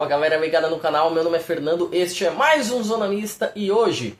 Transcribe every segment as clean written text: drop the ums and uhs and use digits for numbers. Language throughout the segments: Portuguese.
Fala galera ligada no canal, meu nome é Fernando, este é mais um Zona Mista e hoje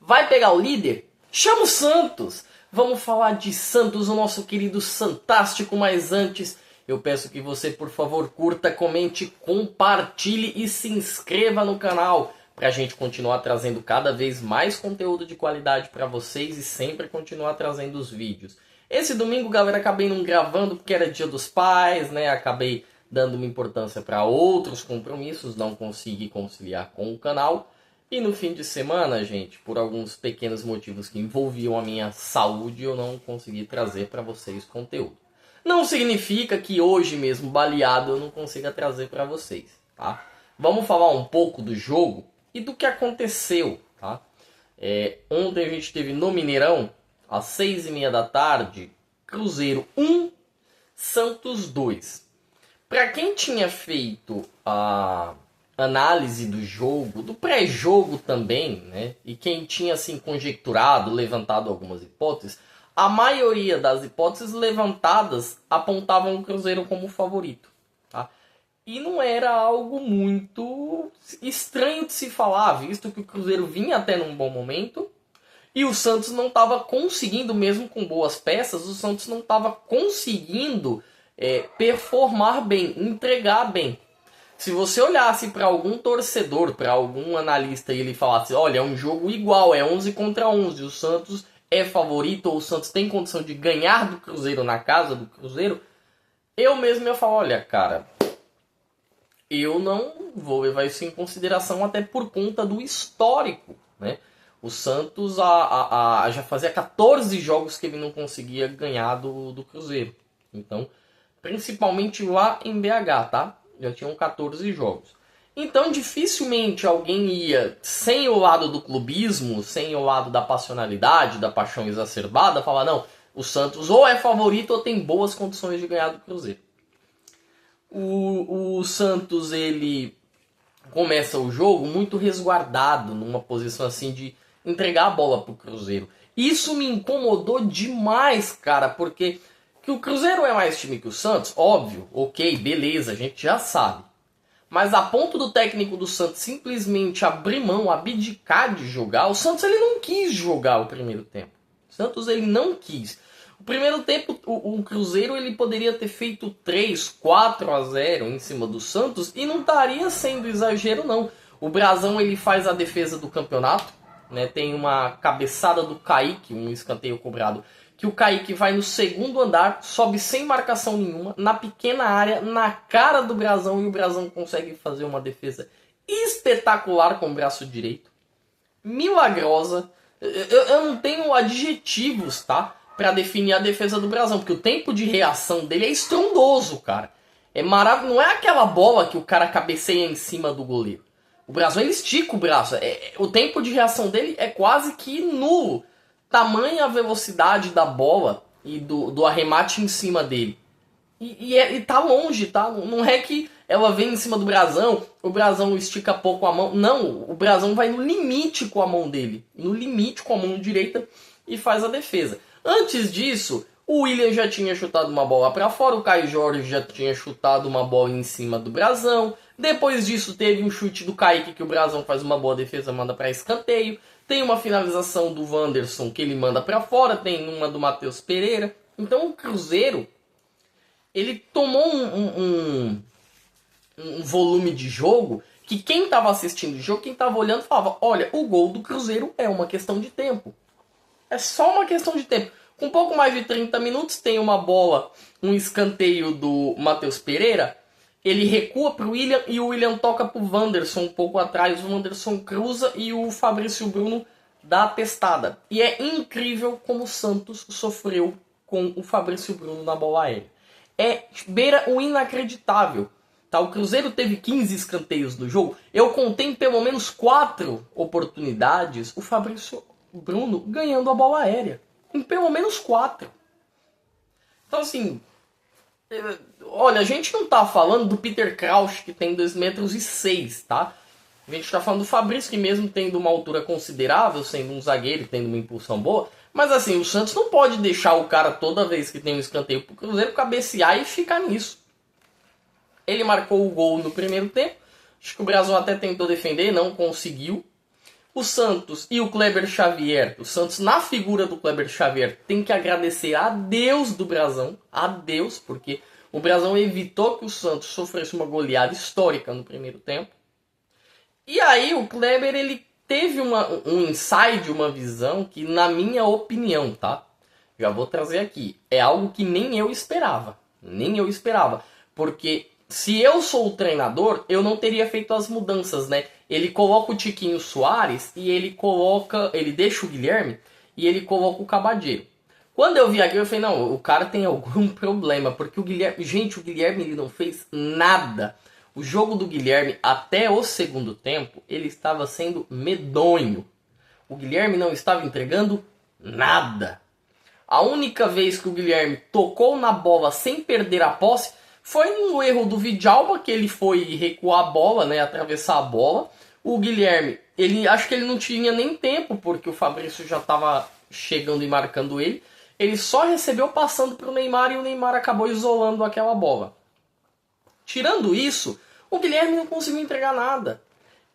vai pegar o líder? Chama o Santos! Vamos falar de Santos, o nosso querido Santástico, mas antes eu peço que você por favor curta, comente, compartilhe e se inscreva no canal pra gente continuar trazendo cada vez mais conteúdo de qualidade pra vocês e sempre continuar trazendo os vídeos. Esse domingo, galera, acabei não gravando porque era dia dos pais, né? Acabei dando uma importância para outros compromissos, não consegui conciliar com o canal. E no fim de semana, gente, por alguns pequenos motivos que envolviam a minha saúde, eu não consegui trazer para vocês conteúdo. Não significa que hoje mesmo, baleado, eu não consiga trazer para vocês, tá? Vamos falar um pouco do jogo e do que aconteceu, tá? Ontem a gente teve no Mineirão, às 6h30 da tarde, Cruzeiro 1, Santos 2. Para quem tinha feito a análise do jogo, do pré-jogo também, né? E quem tinha assim conjecturado, levantado algumas hipóteses, a maioria das hipóteses levantadas apontavam o Cruzeiro como favorito, tá? E não era algo muito estranho de se falar, visto que o Cruzeiro vinha até num bom momento e o Santos não estava conseguindo, mesmo com boas peças, o Santos não estava conseguindo performar bem, entregar bem. Se você olhasse para algum torcedor, para algum analista e ele falasse, olha, é um jogo igual, é 11 contra 11, o Santos é favorito ou o Santos tem condição de ganhar do Cruzeiro na casa do Cruzeiro, eu mesmo ia falar, olha, cara, eu não vou levar isso em consideração até por conta do histórico, né? O Santos já fazia 14 jogos que ele não conseguia ganhar do Cruzeiro. Então, principalmente lá em BH, tá? Já tinham 14 jogos. Então, dificilmente alguém ia, sem o lado do clubismo, sem o lado da passionalidade, da paixão exacerbada, falar, não, o Santos ou é favorito ou tem boas condições de ganhar do Cruzeiro. O Santos, ele começa o jogo muito resguardado, numa posição assim de entregar a bola pro Cruzeiro. Isso me incomodou demais, cara, porque que o Cruzeiro é mais time que o Santos, óbvio, ok, beleza, a gente já sabe. Mas a ponto do técnico do Santos simplesmente abrir mão, abdicar de jogar, o Santos ele não quis jogar o primeiro tempo. O Santos ele não quis. O primeiro tempo, o Cruzeiro ele poderia ter feito 3-4-0 em cima do Santos e não estaria sendo exagero não. O Brazão ele faz a defesa do campeonato, né? Tem uma cabeçada do Kaique, um escanteio cobrado, que o Kaique vai no segundo andar, sobe sem marcação nenhuma, na pequena área, na cara do Brazão, e o Brazão consegue fazer uma defesa espetacular com o braço direito. Milagrosa. Eu não tenho adjetivos, tá? Pra definir a defesa do Brazão, porque o tempo de reação dele é estrondoso, cara. É maravilhoso. Não é aquela bola que o cara cabeceia em cima do goleiro. O Brazão ele estica o braço. O tempo de reação dele é quase que nulo. Tamanha a velocidade da bola e do arremate em cima dele. E tá longe, tá? Não é que ela vem em cima do Brazão, o Brazão estica pouco a mão. Não, o Brazão vai no limite com a mão dele. No limite com a mão direita e faz a defesa. Antes disso, o William já tinha chutado uma bola para fora, o Caio Jorge já tinha chutado uma bola em cima do Brazão. Depois disso teve um chute do Kaique que o Brazão faz uma boa defesa, manda para escanteio. Tem uma finalização do Wanderson que ele manda para fora, tem uma do Matheus Pereira. Então o Cruzeiro, ele tomou um volume de jogo que quem estava assistindo o jogo, quem estava olhando, falava, olha, o gol do Cruzeiro é uma questão de tempo. É só uma questão de tempo. Com pouco mais de 30 minutos tem uma bola, um escanteio do Matheus Pereira. Ele recua para o William e o William toca para o Wanderson um pouco atrás. O Wanderson cruza e o Fabrício Bruno dá a testada. E é incrível como o Santos sofreu com o Fabrício Bruno na bola aérea. Beira o inacreditável. Tá? O Cruzeiro teve 15 escanteios no jogo. Eu contei em pelo menos 4 oportunidades o Fabrício Bruno ganhando a bola aérea. Em pelo menos 4. Então assim, olha, a gente não tá falando do Peter Crouch que tem 2,6 metros, tá? A gente tá falando do Fabrício que mesmo tendo uma altura considerável, sendo um zagueiro e tendo uma impulsão boa, mas assim, o Santos não pode deixar o cara toda vez que tem um escanteio pro Cruzeiro cabecear e ficar nisso. Ele marcou o gol no primeiro tempo. Acho que o Brazão até tentou defender, não conseguiu. O Santos e o Kleber Xavier, o Santos na figura do Kleber Xavier, tem que agradecer a Deus do Brazão, a Deus, porque o Brazão evitou que o Santos sofresse uma goleada histórica no primeiro tempo. E aí o Kleber, ele teve um insight, uma visão que, na minha opinião, tá? Já vou trazer aqui. É algo que nem eu esperava. Nem eu esperava. Porque se eu sou o treinador, eu não teria feito as mudanças, né? Ele coloca o Tiquinho Soares e ele deixa o Guilherme e ele coloca o Cabadeiro. Quando eu vi aquilo, eu falei, não, o cara tem algum problema, porque o Guilherme, gente, o Guilherme ele não fez nada. O jogo do Guilherme até o segundo tempo, ele estava sendo medonho. O Guilherme não estava entregando nada. A única vez que o Guilherme tocou na bola sem perder a posse foi no erro do Vidalba, que ele foi recuar a bola, né, atravessar a bola. O Guilherme, acho que ele não tinha nem tempo, porque o Fabrício já estava chegando e marcando ele. Ele só recebeu passando para o Neymar e o Neymar acabou isolando aquela bola. Tirando isso, o Guilherme não conseguiu entregar nada.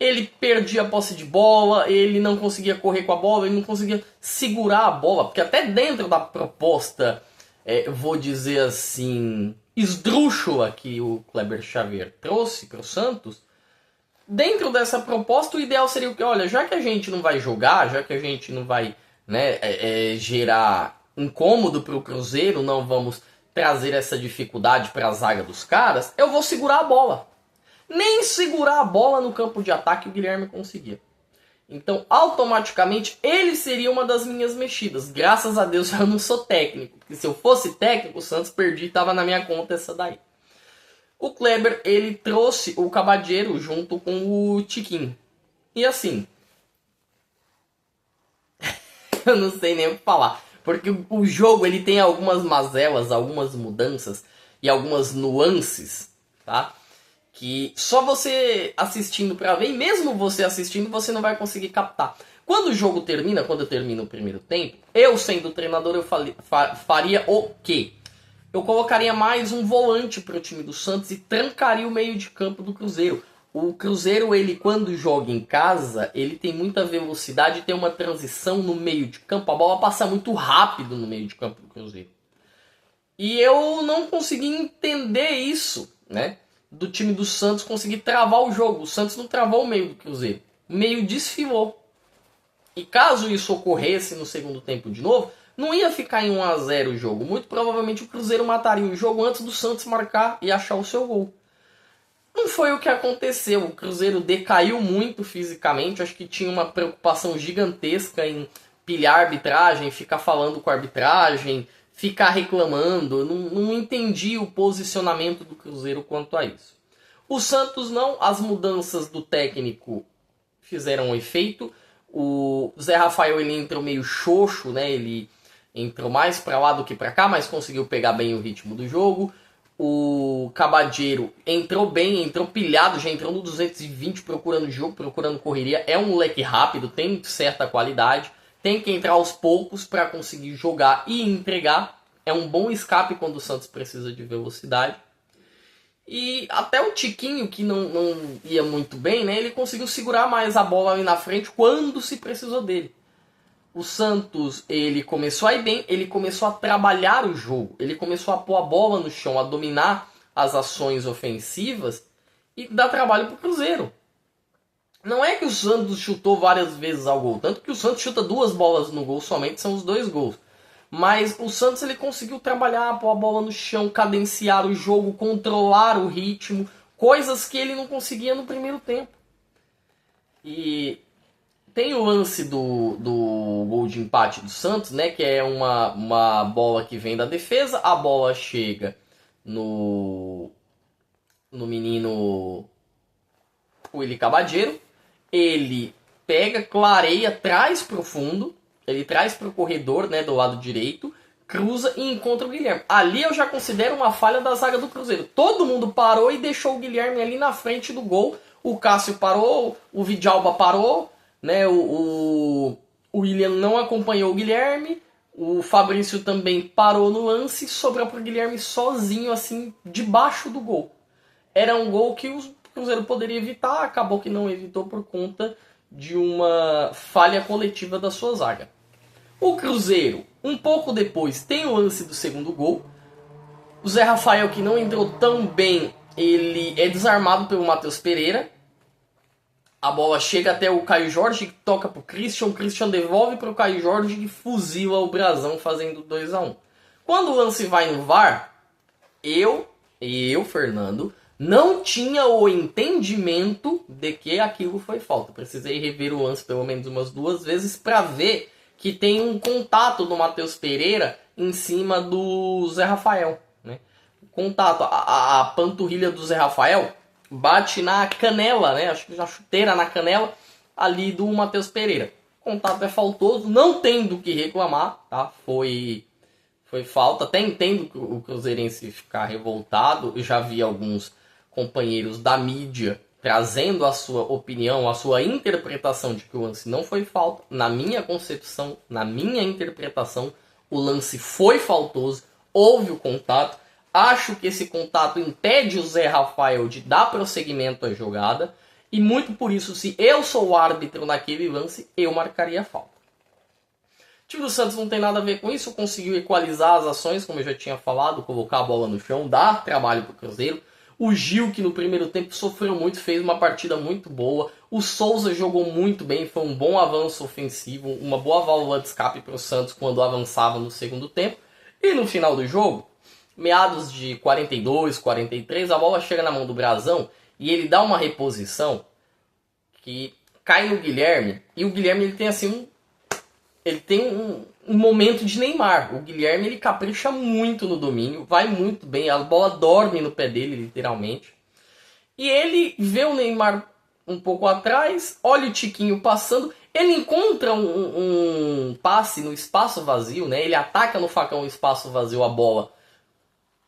Ele perdia a posse de bola, ele não conseguia correr com a bola, ele não conseguia segurar a bola, porque até dentro da proposta, vou dizer assim, esdrúxula que o Kleber Xavier trouxe para o Santos, dentro dessa proposta o ideal seria o que? Olha, já que a gente não vai jogar, já que a gente não vai, né, gerar incômodo para o Cruzeiro, não vamos trazer essa dificuldade para a zaga dos caras, eu vou segurar a bola. Nem segurar a bola no campo de ataque o Guilherme conseguia. Então, automaticamente, ele seria uma das minhas mexidas. Graças a Deus eu não sou técnico. Porque se eu fosse técnico, o Santos perdi e estava na minha conta essa daí. O Kleber, ele trouxe o Cabadeiro junto com o Tiquinho. E assim, eu não sei nem o que falar. Porque o jogo, ele tem algumas mazelas, algumas mudanças e algumas nuances, tá? Que só você assistindo pra ver, e mesmo você assistindo, você não vai conseguir captar. Quando o jogo termina, quando eu termino o primeiro tempo, eu sendo treinador, eu faria o quê? Eu colocaria mais um volante pro time do Santos e trancaria o meio de campo do Cruzeiro. O Cruzeiro, ele quando joga em casa, ele tem muita velocidade, tem uma transição no meio de campo, a bola passa muito rápido no meio de campo do Cruzeiro. E eu não consegui entender isso, né? Do time do Santos conseguir travar o jogo. O Santos não travou o meio do Cruzeiro. O meio desfilou. E caso isso ocorresse no segundo tempo de novo, não ia ficar em 1-0 o jogo. Muito provavelmente o Cruzeiro mataria o jogo antes do Santos marcar e achar o seu gol. Não foi o que aconteceu. O Cruzeiro decaiu muito fisicamente. Acho que tinha uma preocupação gigantesca em pilhar a arbitragem, ficar falando com a arbitragem, ficar reclamando. Não entendi o posicionamento do Cruzeiro quanto a isso. O Santos não. As mudanças do técnico fizeram um efeito. O Zé Rafael, ele entrou meio xoxo, né? Ele entrou mais para lá do que para cá, mas conseguiu pegar bem o ritmo do jogo. O Cabadeiro entrou bem, entrou pilhado, já entrou no 220 procurando jogo, procurando correria. É um moleque rápido, tem certa qualidade. Tem que entrar aos poucos para conseguir jogar e entregar. É um bom escape quando o Santos precisa de velocidade. E até o Tiquinho, que não ia muito bem, né? Ele conseguiu segurar mais a bola ali na frente quando se precisou dele. O Santos, ele começou a ir bem, ele começou a trabalhar o jogo. Ele começou a pôr a bola no chão, a dominar as ações ofensivas e dar trabalho pro Cruzeiro. Não é que o Santos chutou várias vezes ao gol, tanto que o Santos chuta 2 bolas no gol somente, são os 2 gols. Mas o Santos, ele conseguiu trabalhar, pôr a bola no chão, cadenciar o jogo, controlar o ritmo, coisas que ele não conseguia no primeiro tempo. E tem o lance do gol de empate do Santos, né? Que é uma bola que vem da defesa, a bola chega no menino Willy Cabadeiro, ele pega, clareia, traz pro fundo, ele traz pro corredor, né, do lado direito, cruza e encontra o Guilherme. Ali eu já considero uma falha da zaga do Cruzeiro. Todo mundo parou e deixou o Guilherme ali na frente do gol. O Cássio parou, o Vidalba parou, né, o William não acompanhou o Guilherme, o Fabrício também parou no lance e sobrou pro Guilherme sozinho, assim, debaixo do gol. era um gol que o Cruzeiro poderia evitar, acabou que não evitou por conta de uma falha coletiva da sua zaga. O Cruzeiro, um pouco depois, tem o lance do segundo gol. O Zé Rafael, que não entrou tão bem, ele é desarmado pelo Matheus Pereira. A bola chega até o Caio Jorge, que toca pro Christian. O Christian devolve pro Caio Jorge, que fuzila o Brazão, fazendo 2-1. Quando o lance vai no VAR, eu, Fernando, não tinha o entendimento de que aquilo foi falta. Precisei rever o lance pelo menos umas 2 vezes para ver que tem um contato do Matheus Pereira em cima do Zé Rafael. Né? Contato, a panturrilha do Zé Rafael bate na canela, né? Acho que na chuteira na canela ali do Matheus Pereira. O contato é faltoso, não tem do que reclamar, tá? Foi falta. Até entendo o cruzeirense ficar revoltado. Eu já vi alguns companheiros da mídia trazendo a sua opinião, a sua interpretação de que o lance não foi falta. Na minha concepção, na minha interpretação, o lance foi faltoso, houve o contato. Acho que esse contato impede o Zé Rafael de dar prosseguimento à jogada. E muito por isso, se eu sou o árbitro naquele lance, eu marcaria a falta. O time do Santos não tem nada a ver com isso. Conseguiu equalizar as ações, como eu já tinha falado. Colocar a bola no chão, dar trabalho para o Cruzeiro. O Gil, que no primeiro tempo sofreu muito, fez uma partida muito boa. O Souza jogou muito bem, foi um bom avanço ofensivo. Uma boa válvula de escape para o Santos quando avançava no segundo tempo. E no final do jogo, meados de 42, 43, a bola chega na mão do Brazão e ele dá uma reposição que cai no Guilherme. E o Guilherme ele tem assim um momento de Neymar. O Guilherme ele capricha muito no domínio, vai muito bem, a bola dorme no pé dele, literalmente. E ele vê o Neymar um pouco atrás, olha o Tiquinho passando, ele encontra um passe no espaço vazio, né? Ele ataca no facão o espaço vazio a bola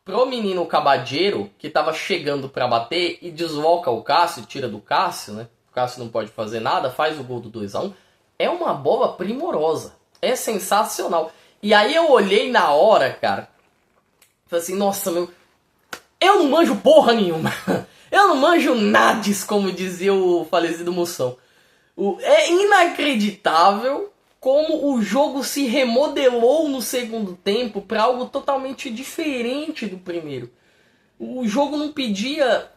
pro menino Cabadeiro, que estava chegando para bater, e desloca o Cássio, tira do Cássio, né? O Cássio não pode fazer nada, faz o gol do 2-1. É uma bola primorosa. É sensacional. E aí eu olhei na hora, cara. Falei assim, nossa, meu... eu não manjo porra nenhuma. Eu não manjo nades, como dizia o falecido Moção. É inacreditável como o jogo se remodelou no segundo tempo para algo totalmente diferente do primeiro. O jogo não pedia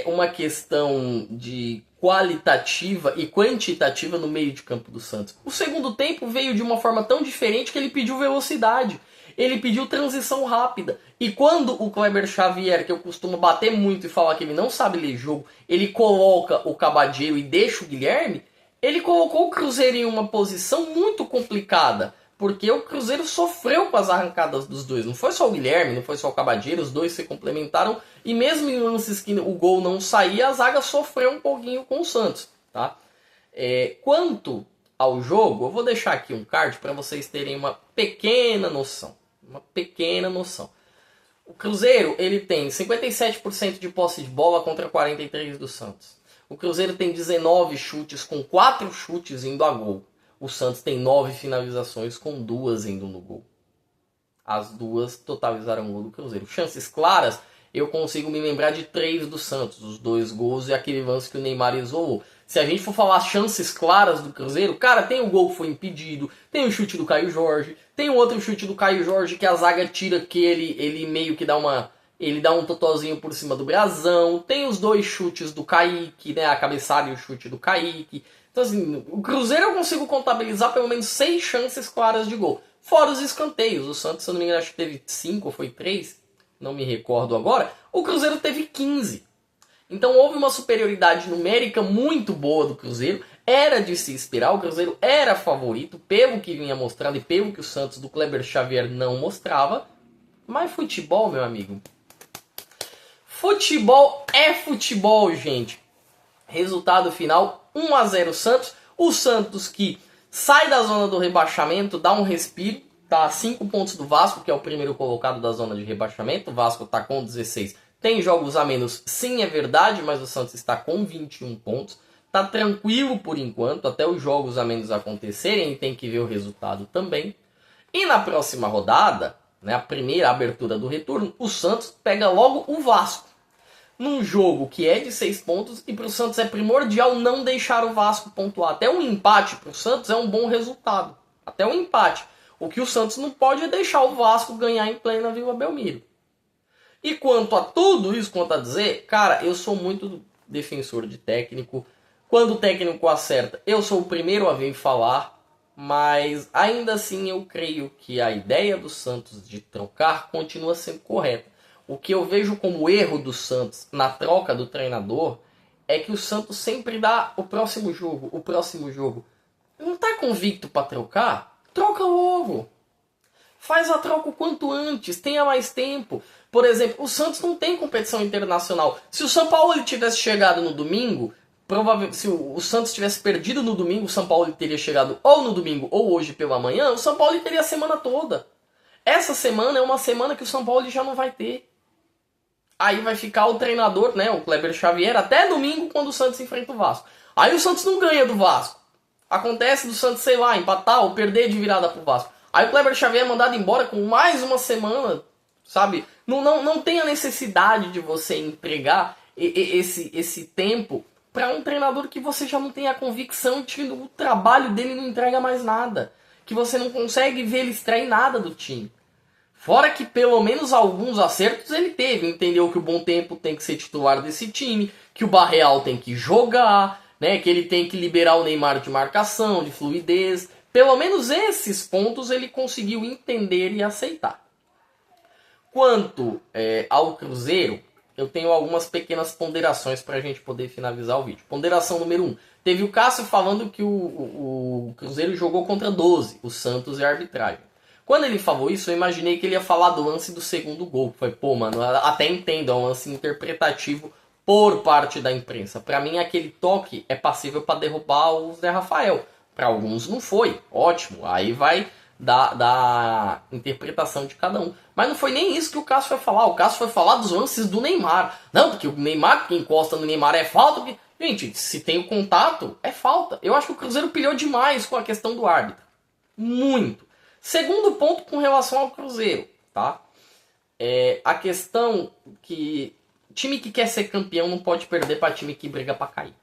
uma questão de qualitativa e quantitativa no meio de campo do Santos. O segundo tempo veio de uma forma tão diferente que ele pediu velocidade. Ele pediu transição rápida. E quando o Kleber Xavier, que eu costumo bater muito e falar que ele não sabe ler jogo, ele coloca o Cabadeiro e deixa o Guilherme, ele colocou o Cruzeiro em uma posição muito complicada. Porque o Cruzeiro sofreu com as arrancadas dos dois. Não foi só o Guilherme, não foi só o Cabadeiro, os dois se complementaram. E mesmo em lances que o gol não saía, a zaga sofreu um pouquinho com o Santos. Tá? Quanto ao jogo, eu vou deixar aqui um card para vocês terem uma pequena noção. Uma pequena noção. O Cruzeiro ele tem 57% de posse de bola contra 43% do Santos. O Cruzeiro tem 19 chutes, com 4 chutes indo a gol. O Santos tem 9 finalizações, com 2 indo no gol. As 2 totalizaram o gol do Cruzeiro. Chances claras, eu consigo me lembrar de 3 do Santos. Os 2 gols e aquele lance que o Neymar isolou. Se a gente for falar chances claras do Cruzeiro, cara, tem o gol que foi impedido, tem o chute do Caio Jorge, tem um outro chute do Caio Jorge que a zaga tira, que ele meio que dá um totozinho por cima do Brazão. Tem os 2 chutes do Kaique, né? A cabeçada e o chute do Kaique. Então, assim, o Cruzeiro eu consigo contabilizar pelo menos 6 chances claras de gol. Fora os escanteios. O Santos, se eu não me engano, acho que teve 5 ou foi 3. Não me recordo agora. O Cruzeiro teve 15. Então houve uma superioridade numérica muito boa do Cruzeiro. Era de se esperar. O Cruzeiro era favorito pelo que vinha mostrando e pelo que o Santos do Kleber Xavier não mostrava. Mas futebol, meu amigo... futebol é futebol, gente. Resultado final, 1-0 Santos. O Santos que sai da zona do rebaixamento, dá um respiro. Tá a 5 pontos do Vasco, que é o primeiro colocado da zona de rebaixamento. O Vasco está com 16. Tem jogos a menos, sim, é verdade, mas o Santos está com 21 pontos. Tá tranquilo por enquanto, até os jogos a menos acontecerem. E tem que ver o resultado também. E na próxima rodada, né, a primeira abertura do retorno, o Santos pega logo o Vasco. num jogo que é de 6 pontos e para o Santos é primordial não deixar o Vasco pontuar. Até um empate para o Santos é um bom resultado. Até um empate. O que o Santos não pode é deixar o Vasco ganhar em plena Vila Belmiro. E quanto a tudo isso, quanto a dizer, cara, eu sou muito defensor de técnico. Quando o técnico acerta, eu sou o primeiro a vir falar. Mas ainda assim eu creio que a ideia do Santos de trocar continua sendo correta. O que eu vejo como erro do Santos na troca do treinador é que o Santos sempre dá o próximo jogo, o próximo jogo. Não tá convicto para trocar? Troca logo. Faz a troca o quanto antes, tenha mais tempo. Por exemplo, o Santos não tem competição internacional. Se o São Paulo ele tivesse chegado no domingo, provavelmente, se o Santos tivesse perdido no domingo, o São Paulo ele teria chegado ou no domingo ou hoje pela manhã, o São Paulo ele teria a semana toda. Essa semana é uma semana que o São Paulo ele já não vai ter. Aí vai ficar o treinador, né, o Kleber Xavier, até domingo quando o Santos enfrenta o Vasco. Aí o Santos não ganha do Vasco. Acontece do Santos, sei lá, empatar ou perder de virada pro Vasco. Aí o Kleber Xavier é mandado embora com mais uma semana, sabe? Não tem a necessidade de você empregar esse tempo para um treinador que você já não tem a convicção de que o trabalho dele não entrega mais nada. Que você não consegue ver ele extrair nada do time. Fora que pelo menos alguns acertos ele teve. Entendeu que o Bom Tempo tem que ser titular desse time, que o Barreal tem que jogar, né? Que ele tem que liberar o Neymar de marcação, de fluidez. Pelo menos esses pontos ele conseguiu entender e aceitar. Quanto ao Cruzeiro, eu tenho algumas pequenas ponderações para a gente poder finalizar o vídeo. Ponderação número 1. Teve o Cássio falando que o Cruzeiro jogou contra 12, o Santos e a arbitragem. Quando ele falou isso, eu imaginei que ele ia falar do lance do segundo gol. Foi, pô, mano, até entendo, é um lance interpretativo por parte da imprensa. Para mim, aquele toque é passível para derrubar o Zé Rafael. Para alguns não foi, ótimo. Aí vai da interpretação de cada um. Mas não foi nem isso que o Cássio foi falar. O Cássio foi falar dos lances do Neymar. Não, porque o Neymar, quem encosta no Neymar é falta. Porque... Gente, se tem o contato, é falta. Eu acho que o Cruzeiro pilhou demais com a questão do árbitro. Muito. Segundo ponto com relação ao Cruzeiro, tá? A questão que time que quer ser campeão não pode perder para time que briga para cair.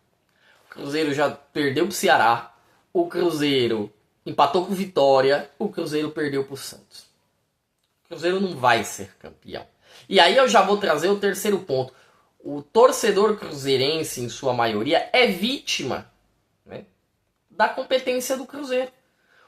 O Cruzeiro já perdeu pro Ceará, o Cruzeiro empatou com o Vitória, o Cruzeiro perdeu pro Santos. O Cruzeiro não vai ser campeão. E aí eu já vou trazer o terceiro ponto. O torcedor cruzeirense, em sua maioria, é vítima, né, da competência do Cruzeiro.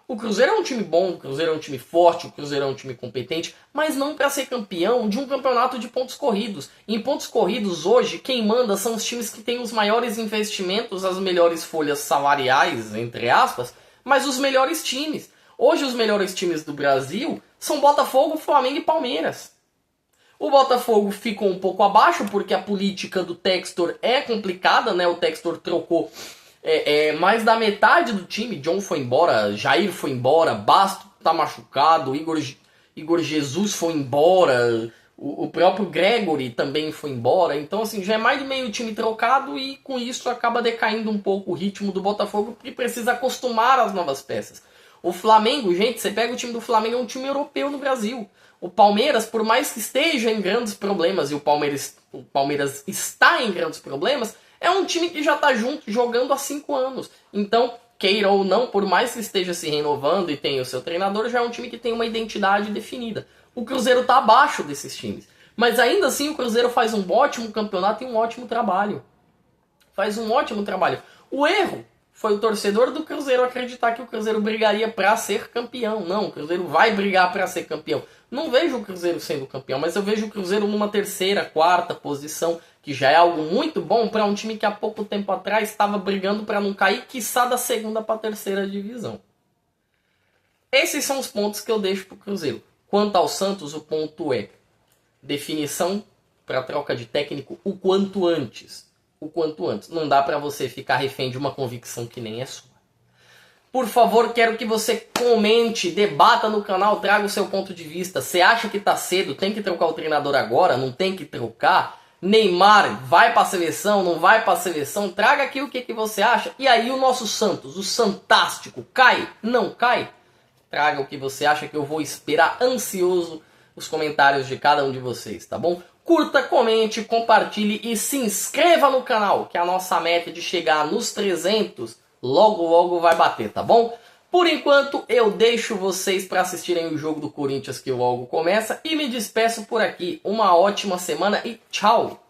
O Cruzeiro é um time bom, o Cruzeiro é um time forte, o Cruzeiro é um time competente, mas não para ser campeão de um campeonato de pontos corridos. Em pontos corridos, hoje, quem manda são os times que têm os maiores investimentos, as melhores folhas salariais, entre aspas, mas os melhores times. Hoje, os melhores times do Brasil são Botafogo, Flamengo e Palmeiras. O Botafogo ficou um pouco abaixo, porque a política do Textor é complicada, né? O Textor trocou... mais da metade do time. John foi embora, Jair foi embora, Basto tá machucado, Igor Jesus foi embora, o próprio Gregory também foi embora. Então assim, já é mais de meio time trocado e com isso acaba decaindo um pouco o ritmo do Botafogo, porque precisa acostumar as novas peças. O Flamengo, gente, você pega o time do Flamengo, é um time europeu no Brasil. O Palmeiras, por mais que esteja em grandes problemas, e o Palmeiras está em grandes problemas, é um time que já está junto, jogando há 5 anos. Então, queira ou não, por mais que esteja se renovando e tenha o seu treinador, já é um time que tem uma identidade definida. O Cruzeiro está abaixo desses times. Mas ainda assim, o Cruzeiro faz um ótimo campeonato e um ótimo trabalho. Faz um ótimo trabalho. O erro foi o torcedor do Cruzeiro acreditar que o Cruzeiro brigaria para ser campeão. Não, o Cruzeiro vai brigar para ser campeão. Não vejo o Cruzeiro sendo campeão, mas eu vejo o Cruzeiro numa terceira, quarta posição, que já é algo muito bom para um time que há pouco tempo atrás estava brigando para não cair, quiçá da segunda para a terceira divisão. Esses são os pontos que eu deixo para o Cruzeiro. Quanto ao Santos, o ponto é definição para troca de técnico o quanto antes. O quanto antes. Não dá para você ficar refém de uma convicção que nem é sua. Por favor, quero que você comente, debata no canal, traga o seu ponto de vista. Você acha que tá cedo, tem que trocar o treinador agora? Não tem que trocar? Neymar vai para a seleção, não vai para a seleção? Traga aqui o que você acha. E aí o nosso Santos, o Santástico, cai? Não cai? Traga o que você acha, que eu vou esperar ansioso os comentários de cada um de vocês, tá bom? curta, comente, compartilhe e se inscreva no canal, que a nossa meta de chegar nos 300 logo logo vai bater, tá bom? Por enquanto, eu deixo vocês para assistirem o jogo do Corinthians que logo começa e me despeço por aqui. Uma ótima semana e tchau!